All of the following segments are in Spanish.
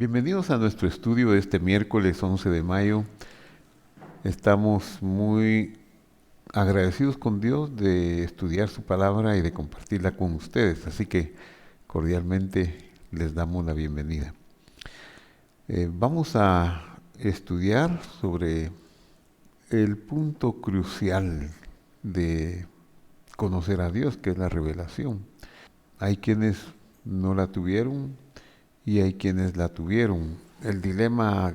Bienvenidos a nuestro estudio de este miércoles 11 de mayo. Estamos muy agradecidos con Dios de estudiar su palabra y de compartirla con ustedes, así que cordialmente les damos la bienvenida. Vamos a estudiar sobre el punto crucial de conocer a Dios, que es la revelación. Hay quienes no la tuvieron y hay quienes la tuvieron. El dilema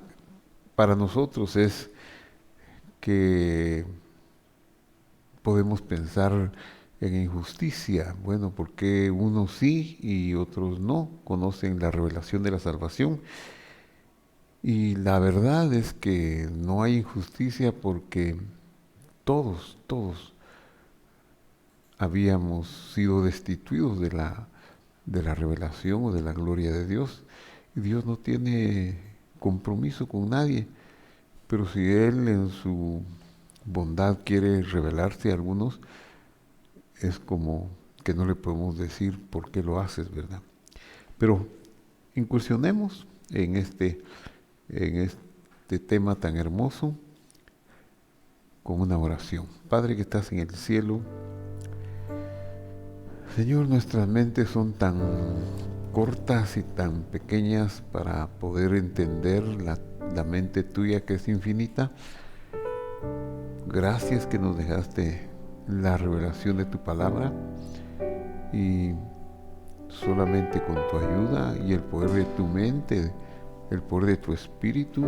para nosotros es que podemos pensar en injusticia. Bueno, porque unos sí y otros no conocen la revelación de la salvación. Y la verdad es que no hay injusticia porque todos habíamos sido destituidos de la revelación o de la gloria de Dios. Y Dios no tiene compromiso con nadie, pero si Él en su bondad quiere revelarse a algunos, es como que no le podemos decir por qué lo haces, ¿verdad? Pero incursionemos en este tema tan hermoso con una oración. Padre que estás en el cielo, Señor, nuestras mentes son tan cortas y tan pequeñas para poder entender la mente tuya que es infinita. Gracias que nos dejaste la revelación de tu palabra y solamente con tu ayuda y el poder de tu mente, el poder de tu Espíritu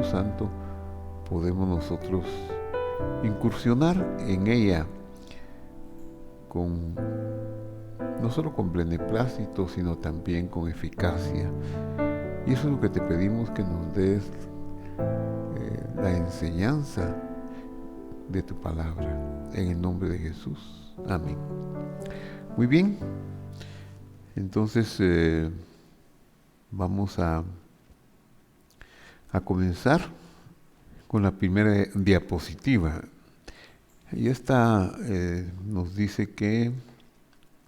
Santo, podemos nosotros incursionar en ella con no solo con beneplácito, sino también con eficacia. Y eso es lo que te pedimos, que nos des la enseñanza de tu palabra, en el nombre de Jesús. Amén. Muy bien, entonces vamos a comenzar con la primera diapositiva. Y esta nos dice que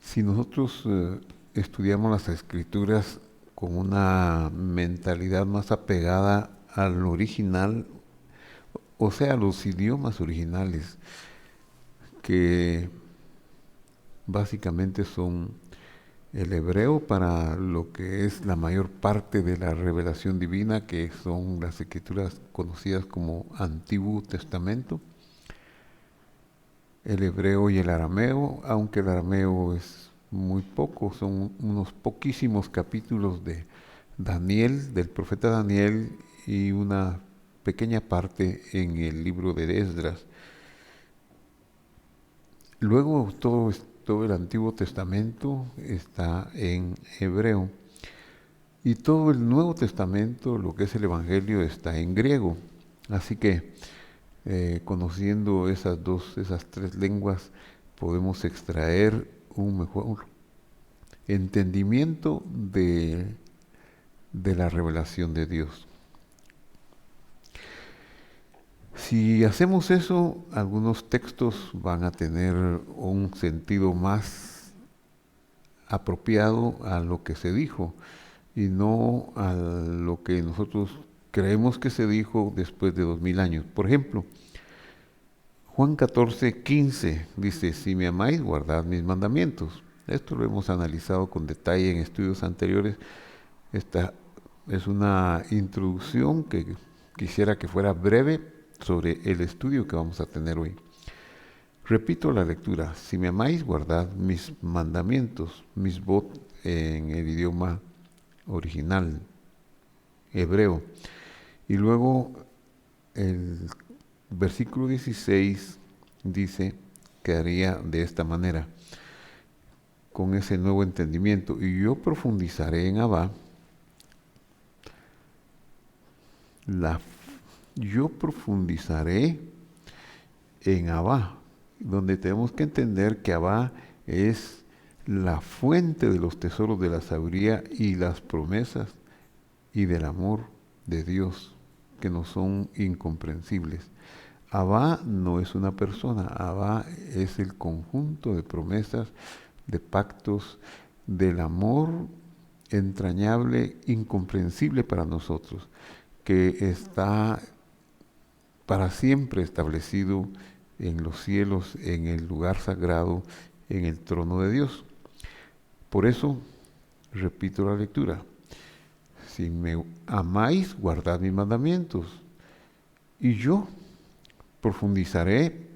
si nosotros estudiamos las Escrituras con una mentalidad más apegada al original, o sea, a los idiomas originales, que básicamente son el hebreo para lo que es la mayor parte de la revelación divina, que son las escrituras conocidas como Antiguo Testamento, el hebreo y el arameo, aunque el arameo es muy poco, son unos poquísimos capítulos de Daniel, del profeta Daniel, y una pequeña parte en el libro de Esdras. Luego todo el Antiguo Testamento está en hebreo y todo el Nuevo Testamento, lo que es el Evangelio, está en griego. Así que conociendo esas tres lenguas, podemos extraer un mejor entendimiento de la revelación de Dios. Si hacemos eso, algunos textos van a tener un sentido más apropiado a lo que se dijo y no a lo que nosotros creemos que se dijo después de 2000 años. Por ejemplo, Juan 14:15 dice: si me amáis, guardad mis mandamientos. Esto lo hemos analizado con detalle en estudios anteriores. Esta es una introducción que quisiera que fuera breve sobre el estudio que vamos a tener hoy. Repito la lectura: si me amáis, guardad mis mandamientos, mis vot en el idioma original, hebreo. Y luego el versículo 16 dice que haría de esta manera, con ese nuevo entendimiento: y yo profundizaré en Abba, yo profundizaré en Abba, donde tenemos que entender que Abba es la fuente de los tesoros de la sabiduría y las promesas y del amor de Dios, que no son incomprensibles. Abba no es una persona, Abba es el conjunto de promesas, de pactos, del amor entrañable, incomprensible para nosotros, que está para siempre establecido en los cielos, en el lugar sagrado, en el trono de Dios. Por eso, repito la lectura: si me amáis, guardad mis mandamientos, y yo profundizaré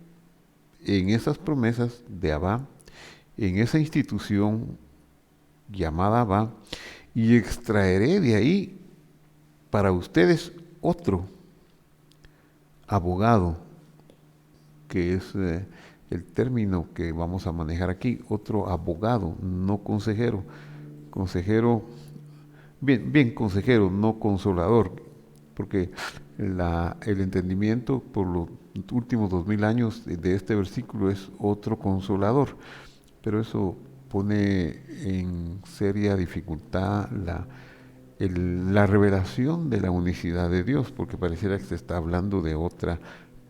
en esas promesas de Abba, en esa institución llamada Abba, y extraeré de ahí para ustedes otro abogado, que es el término que vamos a manejar aquí, otro abogado, no consejero. Consejero, bien consejero, no consolador, porque el entendimiento por los últimos 2000 años de este versículo es otro consolador, pero eso pone en seria dificultad la revelación de la unicidad de Dios, porque pareciera que se está hablando de otra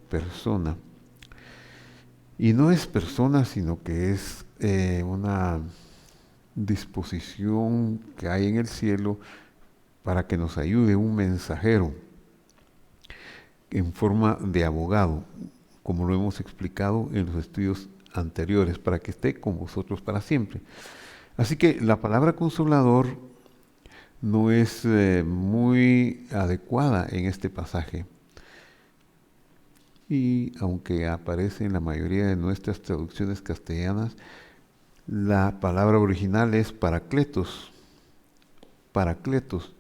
persona. Y no es persona, sino que es una disposición que hay en el cielo para que nos ayude un mensajero en forma de abogado, como lo hemos explicado en los estudios anteriores, para que esté con vosotros para siempre. Así que la palabra consolador no es muy adecuada en este pasaje. Y aunque aparece en la mayoría de nuestras traducciones castellanas, la palabra original es paracletos. Paracletos.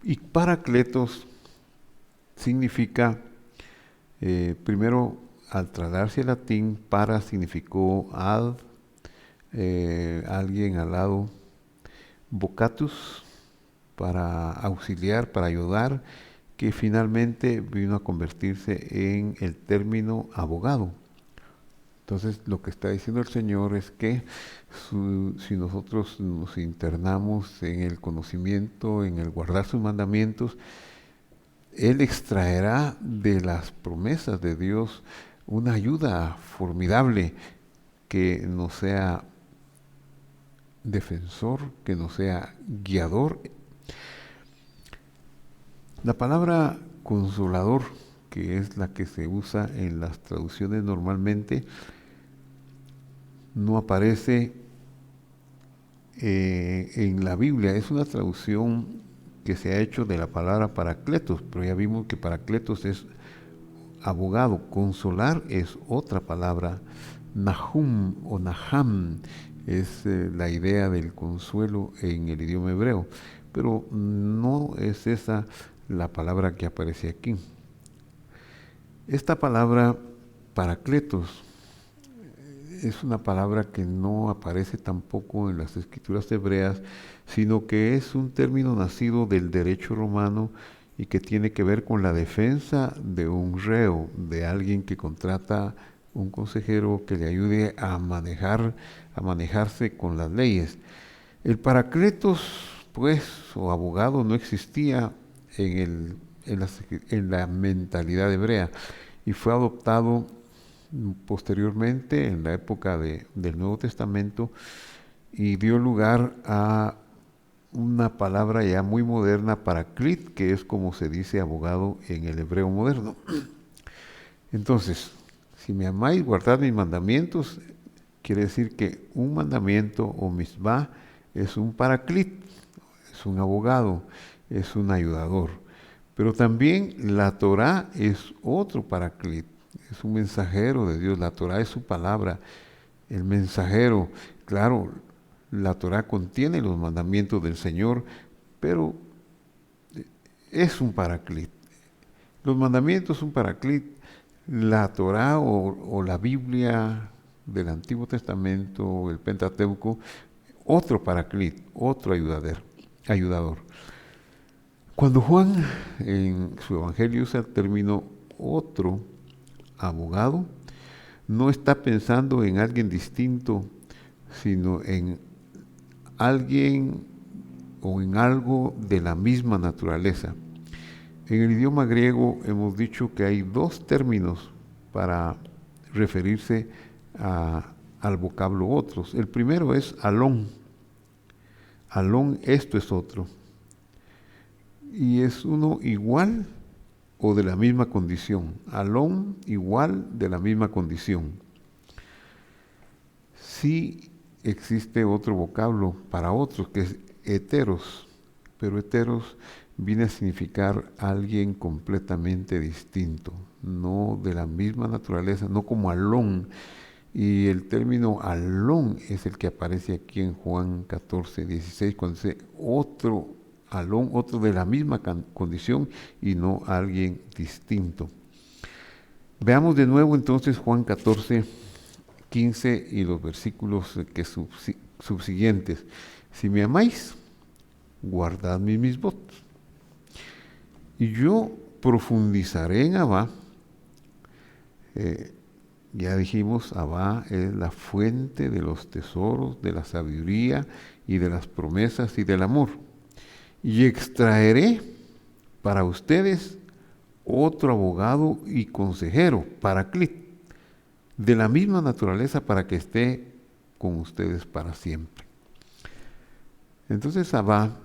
Y paracletos significa, primero, al trasladarse al latín, para significó ad, alguien al lado, vocatus, para auxiliar, para ayudar, que finalmente vino a convertirse en el término abogado. Entonces, lo que está diciendo el Señor es que si nosotros nos internamos en el conocimiento, en el guardar sus mandamientos, Él extraerá de las promesas de Dios una ayuda formidable, que nos sea defensor, que nos sea guiador. La palabra consolador, que es la que se usa en las traducciones normalmente, no aparece en la Biblia. Es una traducción que se ha hecho de la palabra paracletos, pero ya vimos que paracletos es abogado. Consolar es otra palabra. Nahum o Naham es la idea del consuelo en el idioma hebreo, pero no es esa la palabra que aparece aquí. Esta palabra paracletos es una palabra que no aparece tampoco en las escrituras hebreas, sino que es un término nacido del derecho romano y que tiene que ver con la defensa de un reo, de alguien que contrata un consejero que le ayude a manejarse con las leyes. El paracletos, pues, o abogado, no existía en la mentalidad hebrea y fue adoptado posteriormente en la época del Nuevo Testamento y dio lugar a una palabra ya muy moderna, paraclit, que es como se dice abogado en el hebreo moderno. Entonces, si me amáis, guardad mis mandamientos, quiere decir que un mandamiento o misbah es un paraclit, es un abogado, es un ayudador. Pero también la Torá es otro paraclit, es un mensajero de Dios. La Torá es su palabra, el mensajero. Claro, la Torá contiene los mandamientos del Señor, pero es un paraclit. Los mandamientos son paraclit. La Torá o la Biblia del Antiguo Testamento, el Pentateuco, otro paraclit, otro ayudador. Cuando Juan en su evangelio usa el término otro abogado, no está pensando en alguien distinto, sino en alguien o en algo de la misma naturaleza. En el idioma griego hemos dicho que hay dos términos para referirse al vocablo otros. El primero es alón. Alón, esto es otro. Y es uno igual o de la misma condición. Alón, igual, de la misma condición. Sí existe otro vocablo para otros, que es heteros, pero heteros viene a significar alguien completamente distinto, no de la misma naturaleza, no como alón. Y el término alón es el que aparece aquí en Juan 14, 16, cuando dice otro alón, otro de la misma condición y no alguien distinto. Veamos de nuevo entonces Juan 14, 15 y los versículos que subsiguientes. Si me amáis, guardad mis votos. Y yo profundizaré en Abba. Ya dijimos, Abba es la fuente de los tesoros, de la sabiduría y de las promesas y del amor. Y extraeré para ustedes otro abogado y consejero, Paraclito, de la misma naturaleza, para que esté con ustedes para siempre. Entonces Abba,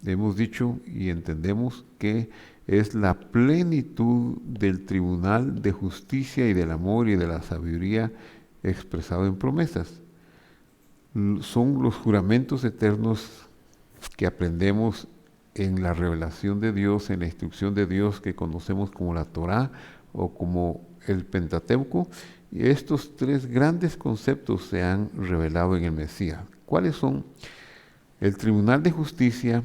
hemos dicho y entendemos que es la plenitud del tribunal de justicia y del amor y de la sabiduría expresado en promesas. Son los juramentos eternos que aprendemos en la revelación de Dios, en la instrucción de Dios que conocemos como la Torá o como el Pentateuco. Y estos tres grandes conceptos se han revelado en el Mesías. ¿Cuáles son? El tribunal de justicia,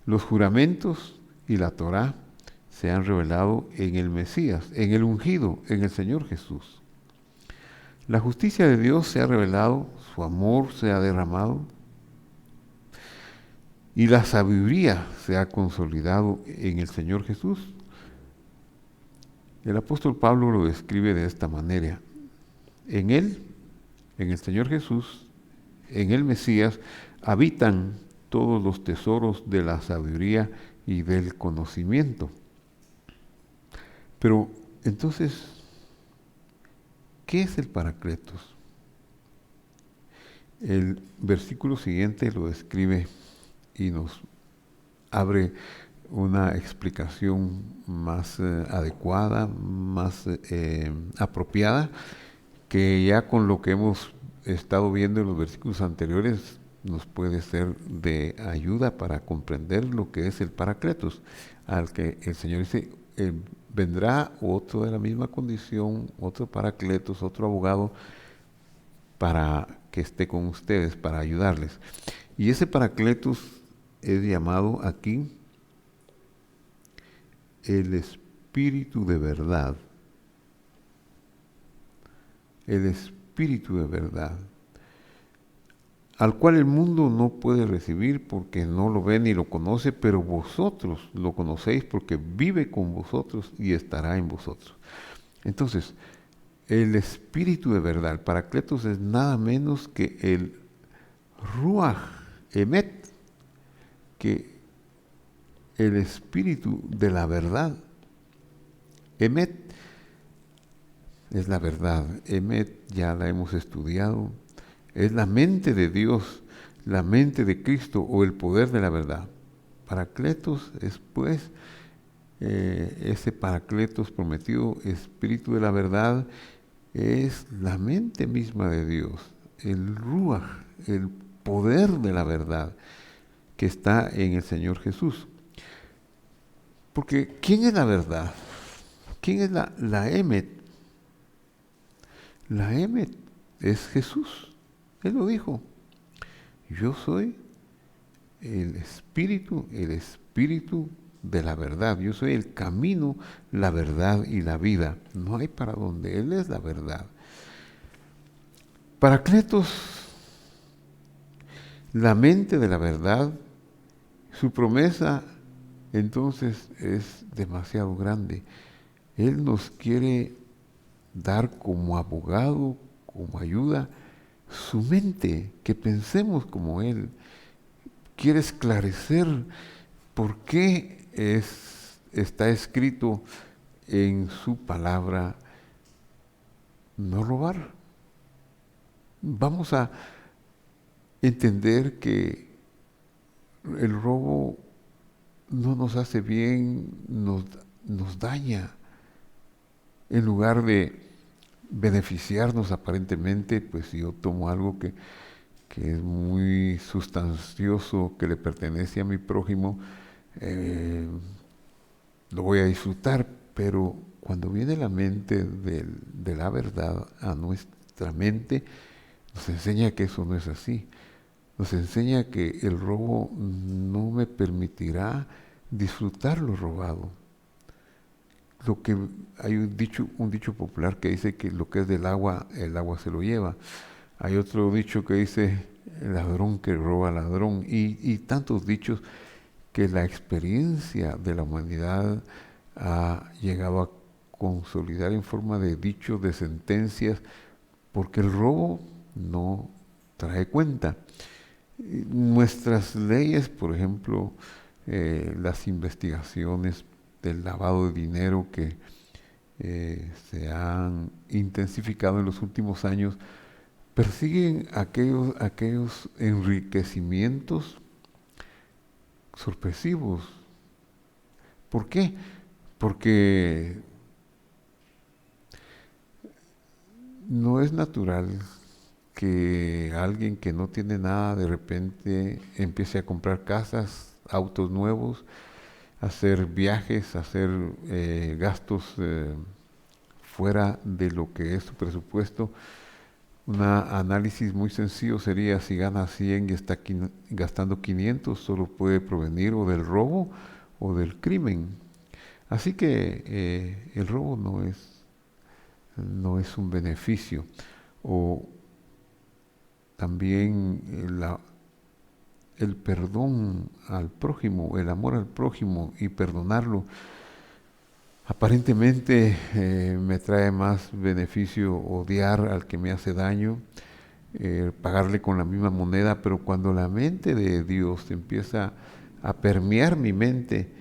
los juramentos y la Torá se han revelado en el Mesías, en el ungido, en el Señor Jesús. La justicia de Dios se ha revelado, su amor se ha derramado y la sabiduría se ha consolidado en el Señor Jesús. El apóstol Pablo lo describe de esta manera. En Él, en el Señor Jesús, en el Mesías, habitan todos los tesoros de la sabiduría y del conocimiento. Pero entonces, ¿qué es el Paracletos? El versículo siguiente lo describe y nos abre una explicación más adecuada, más apropiada, que ya con lo que hemos estado viendo en los versículos anteriores nos puede ser de ayuda para comprender lo que es el Paracletos, al que el Señor dice, vendrá otro de la misma condición, otro Paracletos, otro abogado, para que esté con ustedes, para ayudarles. Y ese Paracletos es llamado aquí el Espíritu de verdad. El Espíritu de verdad, al cual el mundo no puede recibir porque no lo ve ni lo conoce, pero vosotros lo conocéis porque vive con vosotros y estará en vosotros. Entonces, el Espíritu de verdad, el Paracletos, es nada menos que el Ruach Emet, que el Espíritu de la verdad. Emet es la verdad. Emet ya la hemos estudiado. Es la mente de Dios, la mente de Cristo o el poder de la verdad. Paracletos es pues ese Paracletos prometido, Espíritu de la verdad, es la mente misma de Dios, el Ruach, el poder de la verdad que está en el Señor Jesús. Porque ¿quién es la verdad? ¿Quién es la Emet? La Emet es Jesús. Él lo dijo. Yo soy el Espíritu de la verdad. Yo soy el camino, la verdad y la vida. No hay para donde. Él es la verdad. Paracletos, la mente de la verdad, su promesa entonces es demasiado grande. Él nos quiere dar como abogado, como ayuda, su mente, que pensemos como Él. Quiere esclarecer por qué está escrito en su palabra no robar. Vamos a entender que el robo no nos hace bien, nos daña. En lugar de beneficiarnos aparentemente, pues si yo tomo algo que es muy sustancioso, que le pertenece a mi prójimo, eh, lo voy a disfrutar, pero cuando viene la mente de la verdad a nuestra mente, nos enseña que eso no es así. Nos enseña que el robo no me permitirá disfrutar lo robado. Lo que hay un dicho popular que dice que lo que es del agua, el agua se lo lleva. Hay otro dicho que dice ladrón que roba ladrón, y tantos dichos que la experiencia de la humanidad ha llegado a consolidar en forma de dichos, de sentencias, porque el robo no trae cuenta. Nuestras leyes, por ejemplo, las investigaciones del lavado de dinero que se han intensificado en los últimos años, persiguen aquellos enriquecimientos sorpresivos. ¿Por qué? Porque no es natural que alguien que no tiene nada de repente empiece a comprar casas, autos nuevos, hacer viajes, hacer gastos fuera de lo que es su presupuesto. Un análisis muy sencillo sería: si gana 100 y está gastando 500, solo puede provenir o del robo o del crimen. Así que el robo no es un beneficio. O también el perdón al prójimo, el amor al prójimo y perdonarlo, aparentemente me trae más beneficio odiar al que me hace daño, pagarle con la misma moneda, pero cuando la mente de Dios empieza a permear mi mente,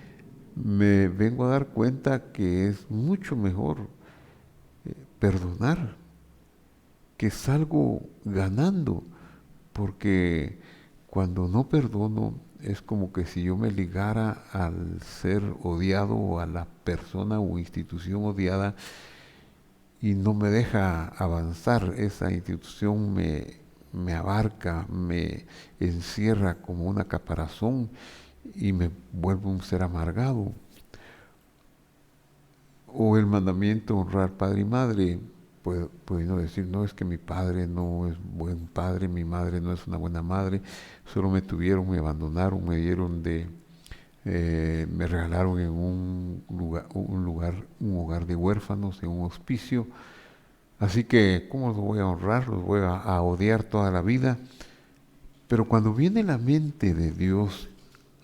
me vengo a dar cuenta que es mucho mejor perdonar, que salgo ganando, porque cuando no perdono es como que si yo me ligara al ser odiado o a la persona o institución odiada y no me deja avanzar. Esa institución me abarca, me encierra como una caparazón y me vuelve un ser amargado. O el mandamiento honrar padre y madre, pudiendo decir: no, es que mi padre no es buen padre, mi madre no es una buena madre, solo me tuvieron, me abandonaron, me dieron me regalaron en un hogar de huérfanos, en un hospicio. Así que, ¿cómo los voy a honrar? Los voy a odiar toda la vida. Pero cuando viene la mente de Dios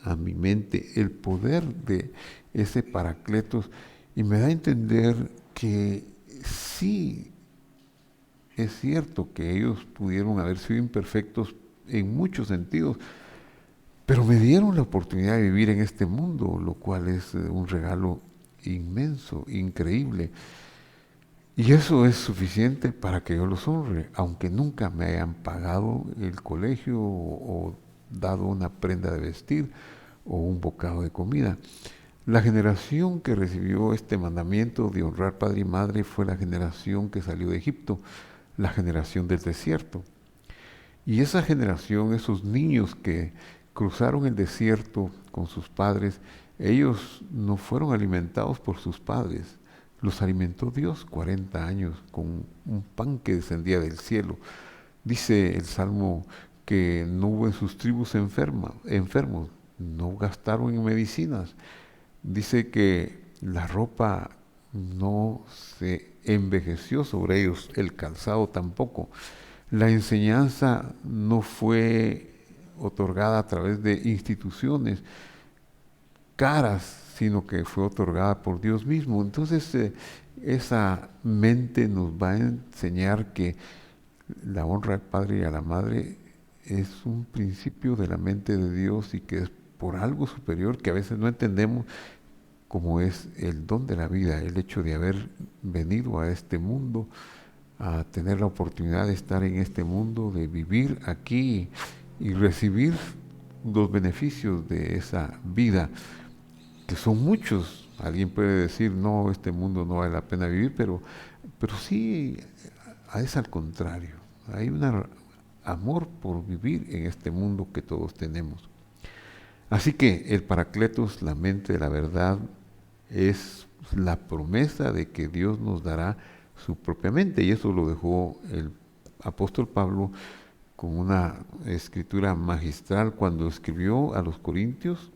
a mi mente, el poder de ese Paracletos, y me da a entender que sí es cierto que ellos pudieron haber sido imperfectos en muchos sentidos, pero me dieron la oportunidad de vivir en este mundo, lo cual es un regalo inmenso, increíble. Y eso es suficiente para que yo los honre, aunque nunca me hayan pagado el colegio o dado una prenda de vestir o un bocado de comida. La generación que recibió este mandamiento de honrar padre y madre fue la generación que salió de Egipto, la generación del desierto. Y esa generación, esos niños que cruzaron el desierto con sus padres, ellos no fueron alimentados por sus padres, los alimentó Dios 40 años con un pan que descendía del cielo. Dice el Salmo que no hubo en sus tribus enfermos, no gastaron en medicinas. Dice que la ropa no se envejeció sobre ellos, el calzado tampoco. La enseñanza no fue otorgada a través de instituciones caras, sino que fue otorgada por Dios mismo. Entonces, esa mente nos va a enseñar que la honra al Padre y a la Madre es un principio de la mente de Dios y que es por algo superior que a veces no entendemos, como es el don de la vida, el hecho de haber venido a este mundo, a tener la oportunidad de estar en este mundo, de vivir aquí y recibir los beneficios de esa vida, que son muchos. Alguien puede decir, no, este mundo no vale la pena vivir, pero sí, es al contrario. Hay un amor por vivir en este mundo que todos tenemos. Así que el Paracletos, la mente de la verdad, es la promesa de que Dios nos dará su propia mente. Y eso lo dejó el apóstol Pablo con una escritura magistral cuando escribió a los Corintios,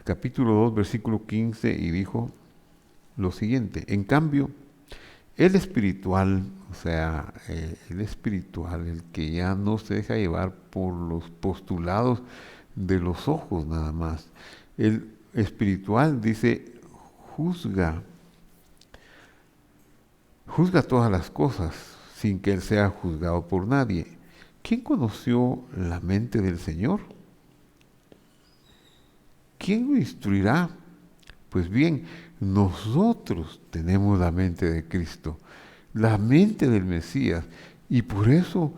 capítulo 2, versículo 15, y dijo lo siguiente: en cambio, el espiritual, o sea, el espiritual, el que ya no se deja llevar por los postulados de los ojos nada más. El espiritual dice, juzga todas las cosas sin que él sea juzgado por nadie. ¿Quién conoció la mente del Señor? ¿Quién lo instruirá? Pues bien, nosotros tenemos la mente de Cristo, la mente del Mesías, y por eso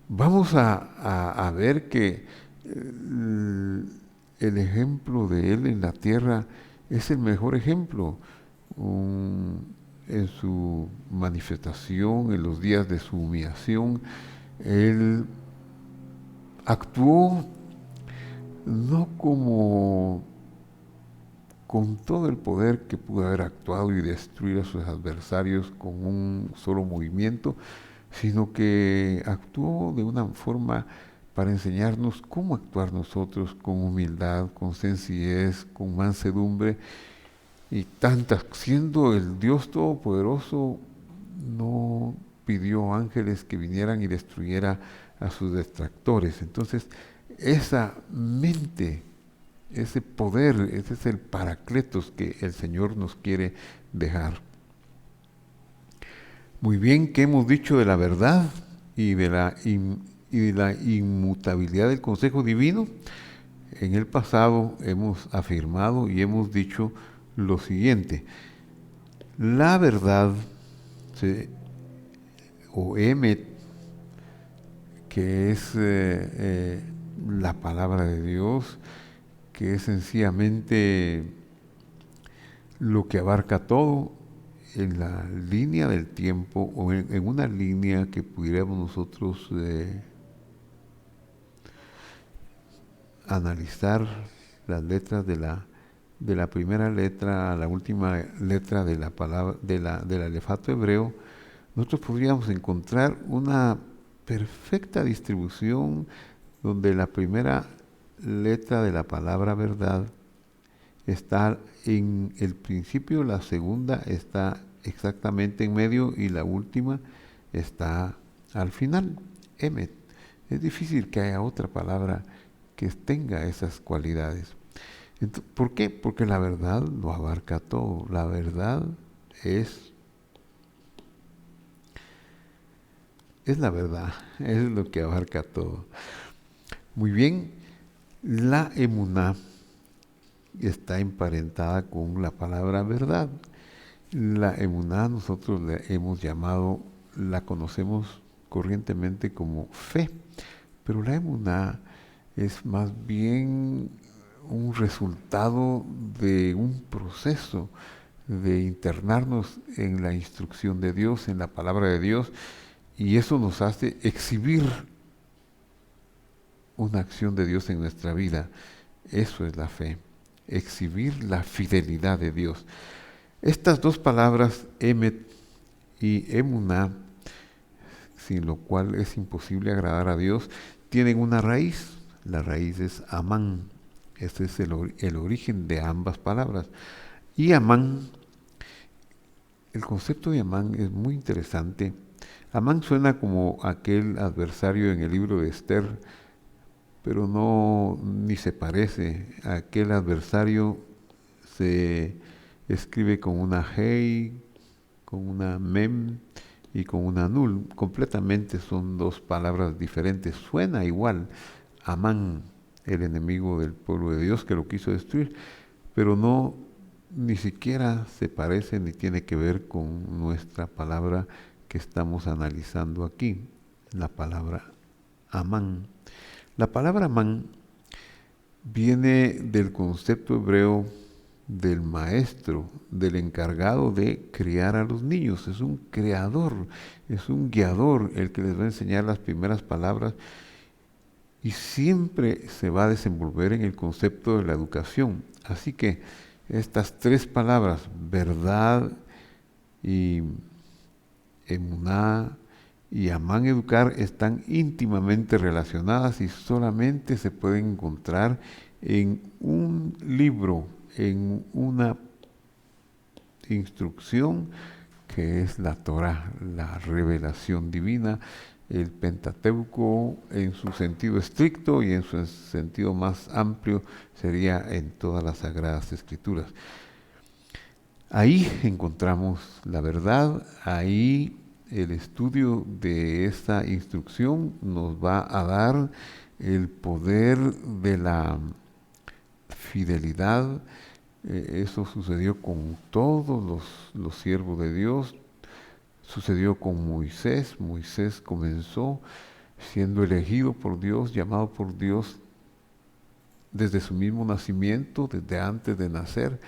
vamos a ver que el ejemplo de Él en la tierra es el mejor ejemplo. En su manifestación, en los días de su humillación, Él actuó no como con todo el poder que pudo haber actuado y destruir a sus adversarios con un solo movimiento, sino que actuó de una forma para enseñarnos cómo actuar nosotros con humildad, con sencillez, con mansedumbre y tantas. Siendo el Dios Todopoderoso, no pidió ángeles que vinieran y destruyera a sus detractores. Entonces, esa mente, ese poder, ese es el Paracletos que el Señor nos quiere dejar. Muy bien, ¿qué hemos dicho de la verdad y de la inmutabilidad del consejo divino? En el pasado hemos afirmado y hemos dicho lo siguiente: la verdad, o emet, que es la palabra de Dios, que es sencillamente lo que abarca todo en la línea del tiempo, o en una línea que pudiéramos nosotros analizar las letras de la primera letra a la última letra de la palabra del alefato hebreo. Nosotros podríamos encontrar una perfecta distribución donde la primera letra de la palabra verdad está en el principio, la segunda está exactamente en medio y la última está al final. Emet. Es difícil que haya otra palabra que tenga esas cualidades. ¿Por qué? Porque la verdad lo abarca todo. La verdad es la verdad, es lo que abarca todo. Muy bien, la emuná está emparentada con la palabra verdad. La emuná nosotros la hemos llamado, la conocemos corrientemente como fe, pero la emuná es más bien un resultado de un proceso de internarnos en la instrucción de Dios, en la palabra de Dios, y eso nos hace exhibir una acción de Dios en nuestra vida. Eso es la fe, exhibir la fidelidad de Dios. Estas dos palabras, emet y emuná, sin lo cual es imposible agradar a Dios, tienen una raíz. La raíz es amán. Este es el origen de ambas palabras. Y amán, el concepto de amán es muy interesante. Amán suena como aquel adversario en el libro de Esther, pero no, ni se parece. Aquel adversario se escribe con una hei, con una mem y con una nul. Completamente son dos palabras diferentes. Suena igual. Amán, el enemigo del pueblo de Dios que lo quiso destruir, pero no, ni siquiera se parece ni tiene que ver con nuestra palabra que estamos analizando aquí, la palabra Amán. La palabra Amán viene del concepto hebreo del maestro, del encargado de criar a los niños. Es un creador, es un guiador el que les va a enseñar las primeras palabras y siempre se va a desenvolver en el concepto de la educación. Así que estas tres palabras, verdad y emuná y amán educar, están íntimamente relacionadas y solamente se pueden encontrar en un libro, en una instrucción que es la Torá, la revelación divina, el Pentateuco en su sentido estricto y en su sentido más amplio sería en todas las Sagradas Escrituras. Ahí encontramos la verdad, ahí el estudio de esta instrucción nos va a dar el poder de la fidelidad. Eso sucedió con todos los siervos de Dios, sucedió con Moisés. Moisés comenzó siendo elegido por Dios, llamado por Dios desde su mismo nacimiento, desde antes de nacer,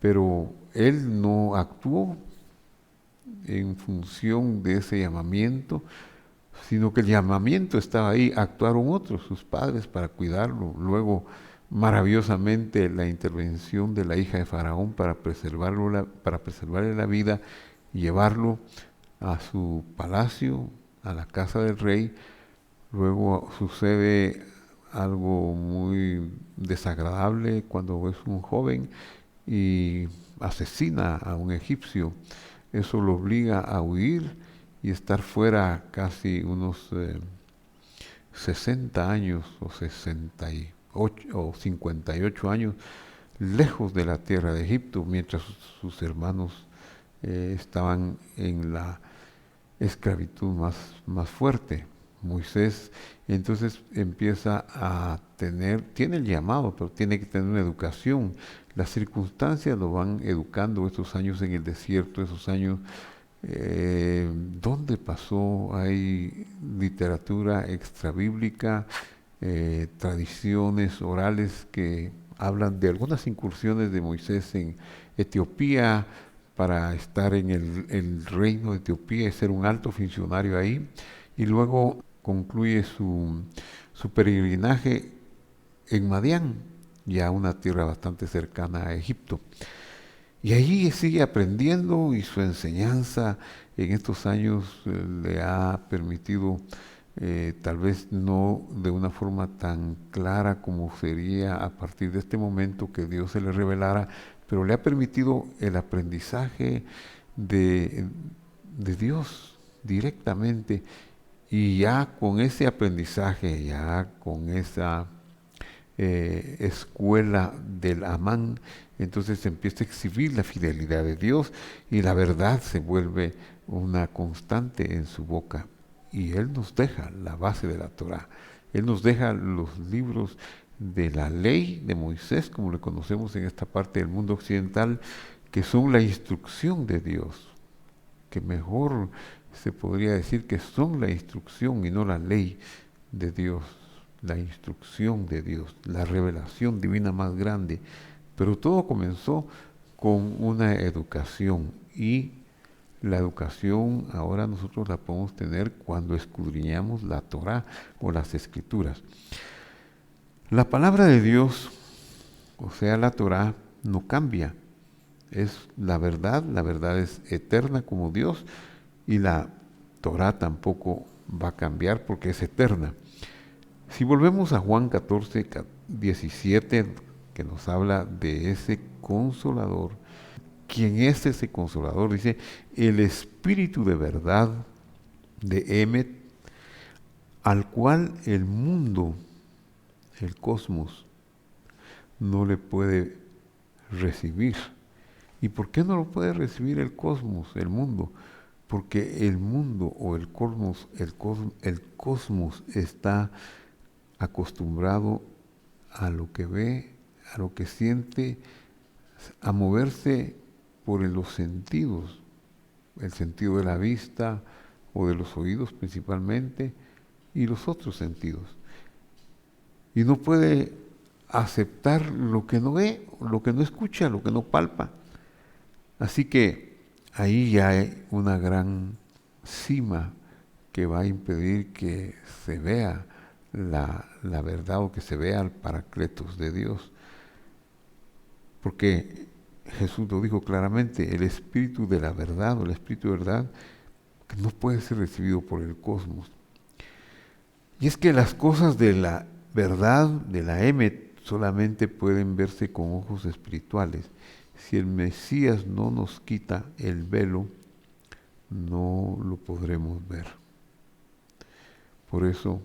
pero él no actuó en función de ese llamamiento, sino que el llamamiento estaba ahí, actuaron otros, sus padres, para cuidarlo. Luego, maravillosamente, la intervención de la hija de Faraón para preservarle la vida y llevarlo a su palacio, a la casa del rey. Luego sucede algo muy desagradable cuando es un joven y asesina a un egipcio. Eso lo obliga a huir y estar fuera casi unos 60 años o 68 o 58 años lejos de la tierra de Egipto, mientras sus hermanos estaban en la esclavitud más fuerte. Moisés entonces empieza a tiene el llamado, pero tiene que tener una educación. Las circunstancias lo van educando, estos años en el desierto, esos años donde pasó, hay literatura extrabíblica, tradiciones orales que hablan de algunas incursiones de Moisés en Etiopía para estar en el reino de Etiopía y ser un alto funcionario ahí, y luego concluye su peregrinaje en Madián, ya una tierra bastante cercana a Egipto. Y allí sigue aprendiendo y su enseñanza en estos años le ha permitido, tal vez no de una forma tan clara como sería a partir de este momento que Dios se le revelara, pero le ha permitido el aprendizaje de, de Dios directamente. Y ya con ese aprendizaje, ya con esa escuela del Amán, entonces se empieza a exhibir la fidelidad de Dios y la verdad se vuelve una constante en su boca. Y Él nos deja la base de la Torah. Él nos deja los libros de la ley de Moisés, como le conocemos en esta parte del mundo occidental, que son la instrucción de Dios, que mejor se podría decir que son la instrucción y no la ley de Dios, la instrucción de Dios, la revelación divina más grande. Pero todo comenzó con una educación y la educación ahora nosotros la podemos tener cuando escudriñamos la Torá o las Escrituras. La palabra de Dios, o sea, la Torá, no cambia. Es la verdad es eterna como Dios y la Torá tampoco va a cambiar porque es eterna. Si volvemos a Juan 14, 17, que nos habla de ese consolador, ¿quién es ese consolador? Dice, el Espíritu de verdad de Emet, al cual el mundo, el cosmos, no le puede recibir. ¿Y por qué no lo puede recibir el cosmos, el mundo? Porque el mundo o el cosmos está acostumbrado a lo que ve, a lo que siente, a moverse por los sentidos, el sentido de la vista o de los oídos principalmente, y los otros sentidos. Y no puede aceptar lo que no ve, lo que no escucha, lo que no palpa. Así que ahí ya hay una gran cima que va a impedir que se vea la verdad o que se vea el Paracletos de Dios. Porque Jesús lo dijo claramente, el Espíritu de la verdad o el Espíritu de verdad que no puede ser recibido por el cosmos. Y es que las cosas de la verdad, de la Emet, solamente pueden verse con ojos espirituales. Si el Mesías no nos quita el velo, no lo podremos ver. Por eso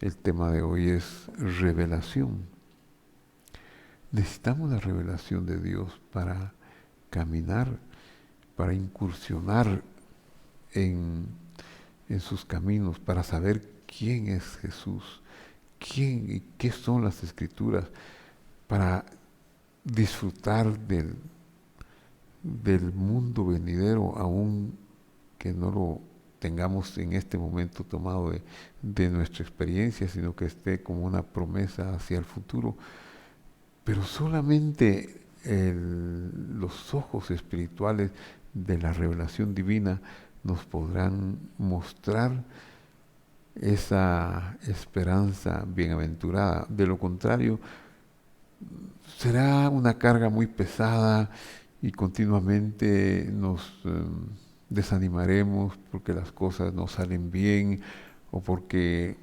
el tema de hoy es revelación. Necesitamos la revelación de Dios para caminar, para incursionar en sus caminos, para saber quién es Jesús, quién y qué son las Escrituras, para disfrutar del mundo venidero, aún que no lo tengamos en este momento tomado de nuestra experiencia, sino que esté como una promesa hacia el futuro. Pero solamente los ojos espirituales de la revelación divina nos podrán mostrar esa esperanza bienaventurada. De lo contrario, será una carga muy pesada y continuamente nos desanimaremos porque las cosas no salen bien o porque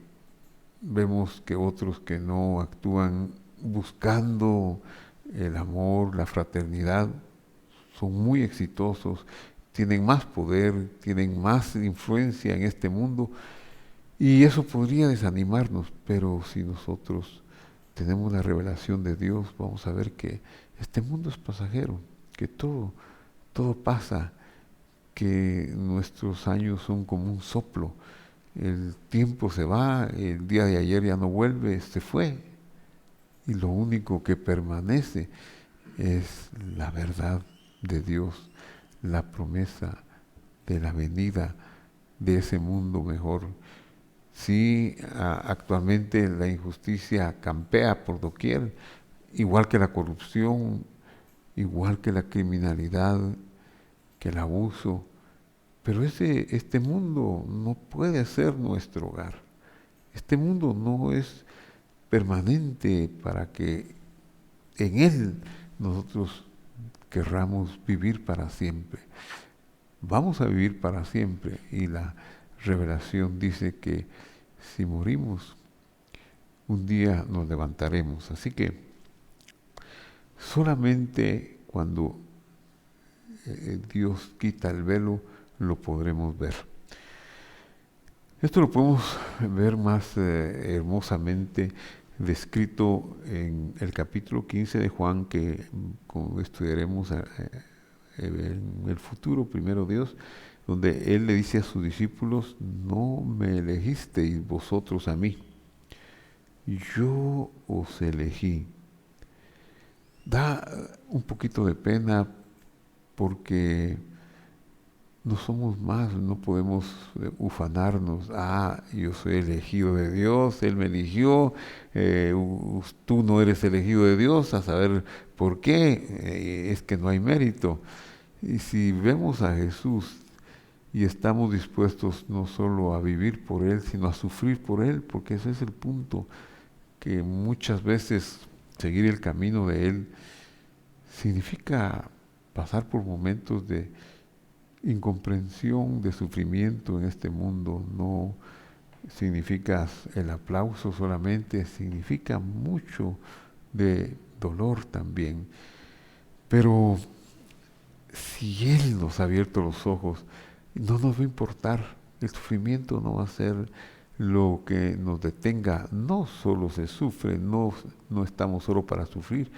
vemos que otros que no actúan buscando el amor, la fraternidad, son muy exitosos, tienen más poder, tienen más influencia en este mundo y eso podría desanimarnos, pero si nosotros tenemos la revelación de Dios, vamos a ver que este mundo es pasajero, que todo pasa, que nuestros años son como un soplo. El tiempo se va, el día de ayer ya no vuelve, se fue. Y lo único que permanece es la verdad de Dios, la promesa de la venida de ese mundo mejor. Sí, actualmente la injusticia campea por doquier, igual que la corrupción, igual que la criminalidad, que el abuso, pero este mundo no puede ser nuestro hogar. Este mundo no es permanente para que en él nosotros querramos vivir para siempre. Vamos a vivir para siempre y la revelación dice que si morimos, un día nos levantaremos. Así que solamente cuando Dios quita el velo, lo podremos ver. Esto lo podemos ver más hermosamente descrito en el capítulo 15 de Juan, que estudiaremos en el futuro, primero Dios, donde Él le dice a sus discípulos, no me elegisteis vosotros a mí, yo os elegí. Da un poquito de pena porque no somos más, no podemos ufanarnos, yo soy elegido de Dios, Él me eligió, tú no eres elegido de Dios, a saber por qué, es que no hay mérito. Y si vemos a Jesús y estamos dispuestos no solo a vivir por Él, sino a sufrir por Él, porque ese es el punto, que muchas veces seguir el camino de Él significa pasar por momentos de incomprensión, de sufrimiento en este mundo. No significa el aplauso solamente, significa mucho de dolor también. Pero si Él nos ha abierto los ojos, no nos va a importar. El sufrimiento no va a ser lo que nos detenga. No solo se sufre, no estamos solo para sufrir,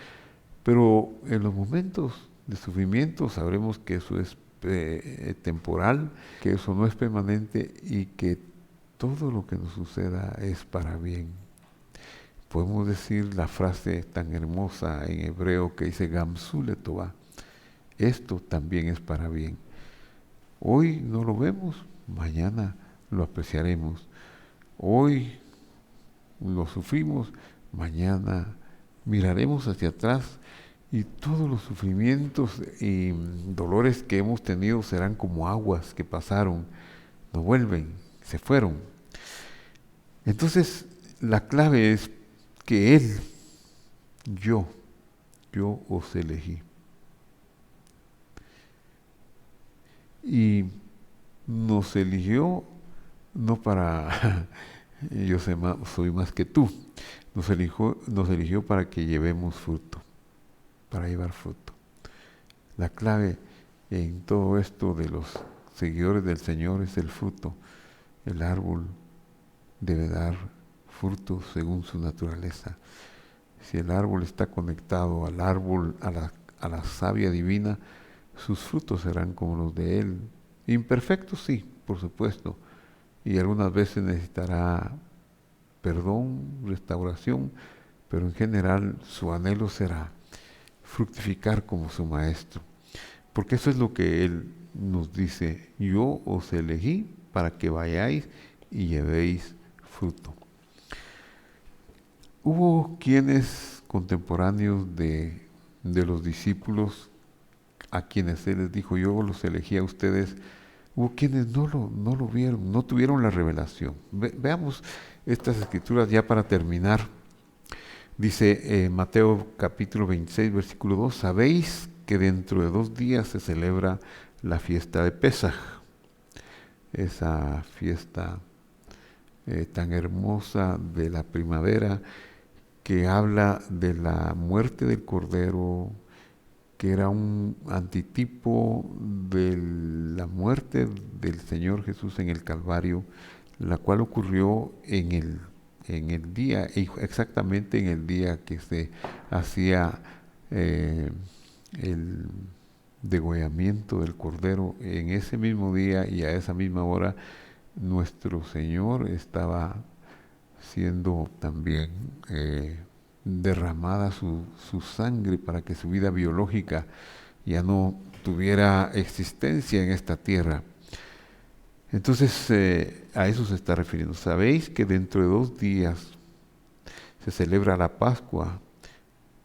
pero en los momentos de sufrimiento sabremos que eso es temporal, que eso no es permanente y que todo lo que nos suceda es para bien. Podemos decir la frase tan hermosa en hebreo que dice Gamsu letová, esto también es para bien. Hoy no lo vemos, mañana lo apreciaremos. Hoy lo sufrimos, mañana miraremos hacia atrás y todos los sufrimientos y dolores que hemos tenido serán como aguas que pasaron, no vuelven, se fueron. Entonces, la clave es que Él, yo os elegí. Y nos eligió no para yo soy más que tú. Nos eligió para que llevemos fruto, para llevar fruto. La clave en todo esto de los seguidores del Señor es el fruto. El árbol debe dar fruto según su naturaleza. Si el árbol está conectado al árbol, a la savia divina, sus frutos serán como los de él. Imperfectos, sí, por supuesto. Y algunas veces necesitará perdón, restauración, pero en general su anhelo será fructificar como su maestro. Porque eso es lo que él nos dice: yo os elegí para que vayáis y llevéis fruto. Hubo quienes contemporáneos de los discípulos a quienes él les dijo: yo los elegí a ustedes. Hubo quienes no lo vieron, no tuvieron la revelación. Veamos estas escrituras ya para terminar. Dice Mateo capítulo 26, versículo 2: sabéis que dentro de 2 días se celebra la fiesta de Pesaj, esa fiesta tan hermosa de la primavera, que habla de la muerte del Cordero, que era un antitipo de la muerte del Señor Jesús en el Calvario, la cual ocurrió en el día, exactamente en el día que se hacía el degollamiento del Cordero. En ese mismo día y a esa misma hora, nuestro Señor estaba siendo también derramada su sangre para que su vida biológica ya no tuviera existencia en esta tierra. Entonces a eso se está refiriendo. Sabéis que dentro de 2 días se celebra la Pascua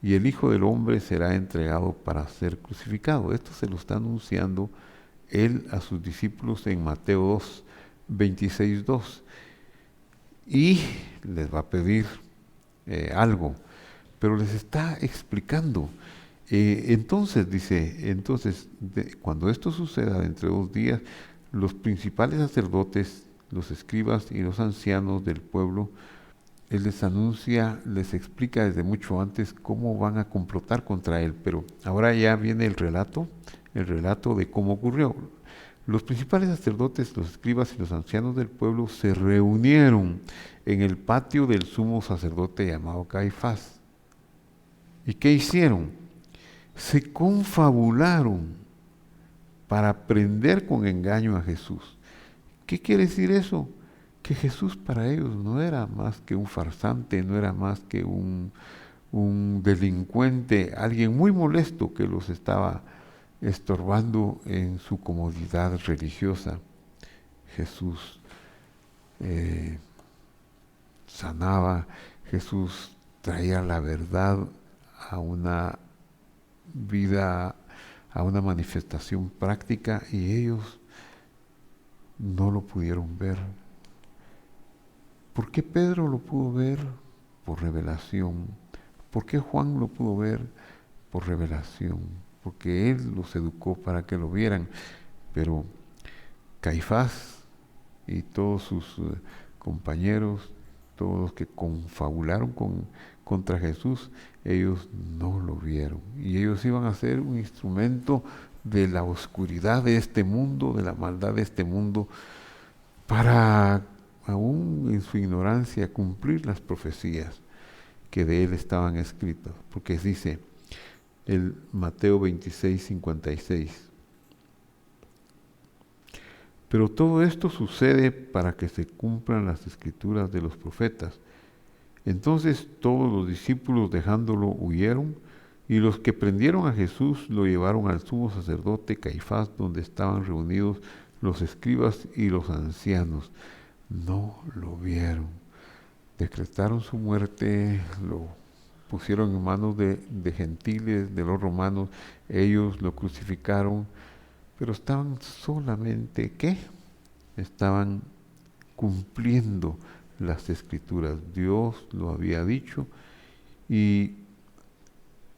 y el Hijo del Hombre será entregado para ser crucificado. Esto se lo está anunciando él a sus discípulos en Mateo 26:2. Y les va a pedir algo, pero les está explicando. Entonces, dice, cuando esto suceda dentro de 2 días, los principales sacerdotes, los escribas y los ancianos del pueblo, él les anuncia, les explica desde mucho antes cómo van a complotar contra él, pero ahora ya viene el relato de cómo ocurrió. Los principales sacerdotes, los escribas y los ancianos del pueblo se reunieron en el patio del sumo sacerdote llamado Caifás. ¿Y qué hicieron? Se confabularon para prender con engaño a Jesús. ¿Qué quiere decir eso? Que Jesús para ellos no era más que un farsante, no era más que un delincuente, alguien muy molesto que los estaba estorbando en su comodidad religiosa. Jesús sanaba, Jesús traía la verdad a una vida, a una manifestación práctica, y ellos no lo pudieron ver. ¿Por qué Pedro lo pudo ver? Por revelación. ¿Por qué Juan lo pudo ver? Por revelación. Porque él los educó para que lo vieran. Pero Caifás y todos sus compañeros, todos los que confabularon contra Jesús, ellos no lo vieron. Y ellos iban a ser un instrumento de la oscuridad de este mundo, de la maldad de este mundo, para, aún en su ignorancia, cumplir las profecías que de él estaban escritas. Porque dice el Mateo 26:56: pero todo esto sucede para que se cumplan las escrituras de los profetas. Entonces todos los discípulos, dejándolo, huyeron, y los que prendieron a Jesús lo llevaron al sumo sacerdote Caifás, donde estaban reunidos los escribas y los ancianos. No lo vieron. Decretaron su muerte, lo pusieron en manos de gentiles, de los romanos, ellos lo crucificaron, pero estaban solamente, ¿qué? Estaban cumpliendo las escrituras. Dios lo había dicho, y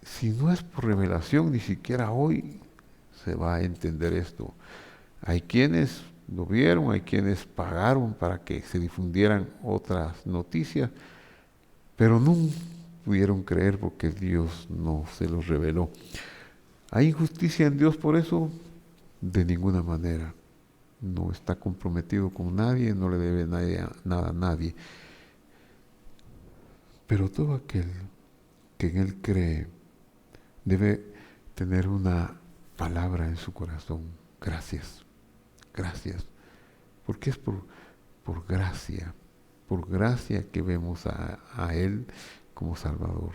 si no es por revelación, ni siquiera hoy se va a entender esto. Hay quienes lo vieron, hay quienes pagaron para que se difundieran otras noticias, pero no pudieron creer porque Dios no se los reveló. ¿Hay injusticia en Dios por eso? De ninguna manera. No está comprometido con nadie, no le debe nada a nadie. Pero todo aquel que en Él cree debe tener una palabra en su corazón. Gracias, gracias. Porque es por gracia que vemos a Él como Salvador.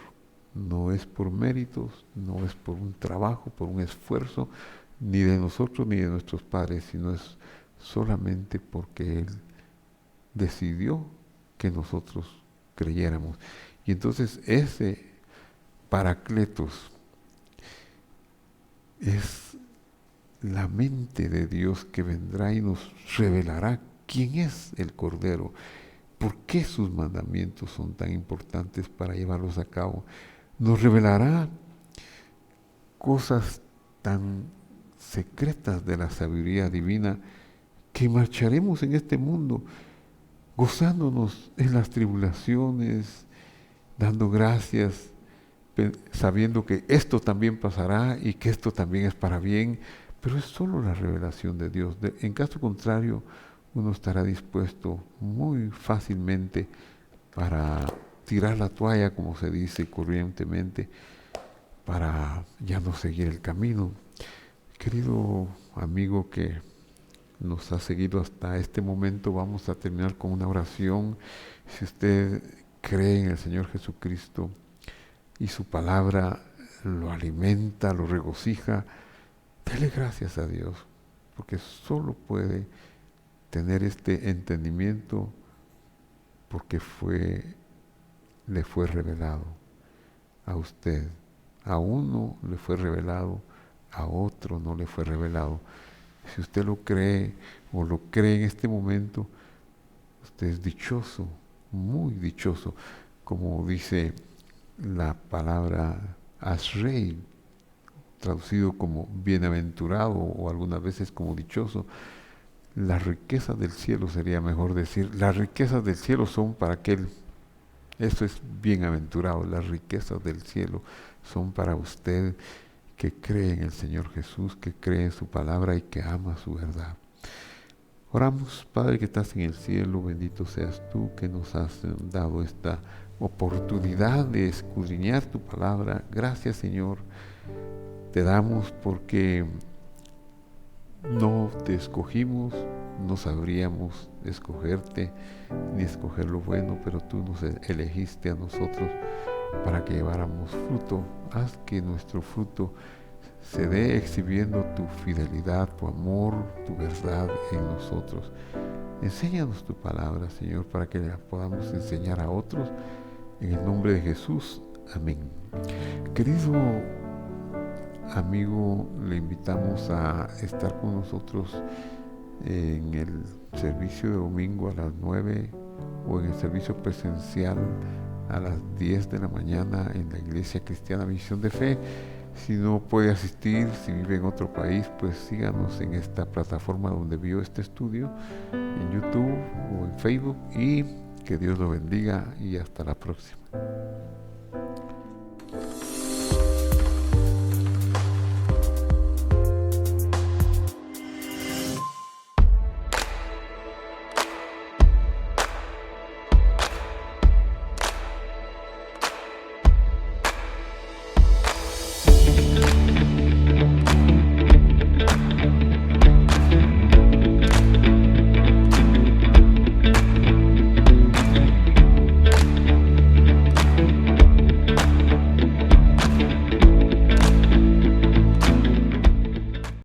No es por méritos, no es por un trabajo, por un esfuerzo, ni de nosotros ni de nuestros padres, sino es solamente porque Él decidió que nosotros creyéramos. Y entonces ese Paracletos es la mente de Dios que vendrá y nos revelará quién es el Cordero, por qué sus mandamientos son tan importantes para llevarlos a cabo. Nos revelará cosas tan secretas de la sabiduría divina que marcharemos en este mundo gozándonos en las tribulaciones, dando gracias, sabiendo que esto también pasará y que esto también es para bien, pero es solo la revelación de Dios. En caso contrario, uno estará dispuesto muy fácilmente para tirar la toalla, como se dice corrientemente, para ya no seguir el camino. Querido amigo que nos ha seguido hasta este momento, vamos a terminar con una oración. Si usted cree en el Señor Jesucristo y su palabra lo alimenta, lo regocija, dele gracias a Dios, porque solo puede tener este entendimiento porque le fue revelado a usted. A uno le fue revelado, a otro no le fue revelado. Si usted lo cree o lo cree en este momento, usted es dichoso, muy dichoso, como dice la palabra Ashrei, traducido como bienaventurado o algunas veces como dichoso. Las riquezas del cielo sería mejor decir, las riquezas del cielo son para aquel, eso es bienaventurado, las riquezas del cielo son para usted que cree en el Señor Jesús, que cree en su palabra y que ama su verdad. Oramos, Padre que estás en el cielo, bendito seas tú que nos has dado esta oportunidad de escudriñar tu palabra. Gracias, Señor, te damos porque no te escogimos, no sabríamos escogerte ni escoger lo bueno, pero tú nos elegiste a nosotros para que lleváramos fruto. Haz que nuestro fruto se dé exhibiendo tu fidelidad, tu amor, tu verdad en nosotros. Enséñanos tu palabra, Señor, para que la podamos enseñar a otros. En el nombre de Jesús. Amén. Querido amigo, le invitamos a estar con nosotros en el servicio de domingo a las 9 o en el servicio presencial a las 10 de la mañana en la Iglesia Cristiana Misión de Fe. Si no puede asistir, si vive en otro país, pues síganos en esta plataforma donde vio este estudio, en YouTube o en Facebook, y que Dios lo bendiga y hasta la próxima.